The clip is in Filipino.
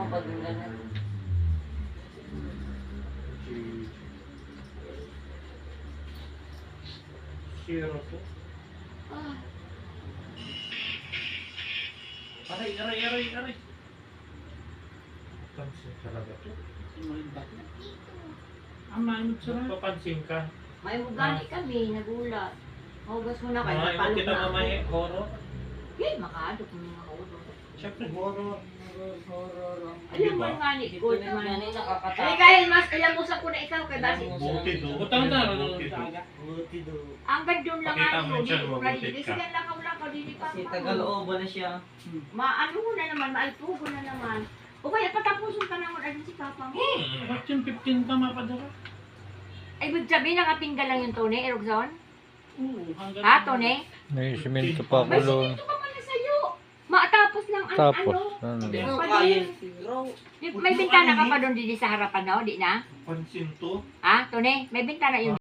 pag ganun. Zero to. Aray. Pansin talaga to. Aman, sarap. Papansin ka. May ugali kami, nagulat. Hugas mo na kayo, Mga napalog kita na ako. mamaya, horror. Yun, makadok mo mga ulo. Siyempre, horror. Alam mo Diba? nga ni Ito Good naman naman. ay nakakatakot. Ay, kahit mas ilang usap ko na ikaw kay Basi. Buti do. Utang na, Buti do. Buti do. Ang doon lang Pakita nga mo yun. siya, Hindi ko mabuti ready. ka. Sige lang ka, dili pa. Kasi tagal-ooba na siya. Maano mo na naman, maalpugo na naman. O kaya patapusin ka naman agad si Papa mo. Bakit yung 15 tama pa daw? Ay, ibig sabihin nakatinggal lang yung Tony, Erogzon? Oo, hanggang... Ha, Tony? May simento pa ako May doon. sinito ka pala sa'yo. Matapos lang ang Tapos, ano. Hindi ano. mo kaya siguro. May bintana ka pa doon, di sa harapan na, di na? Pansin to. Ha, Tony? May bintana yun.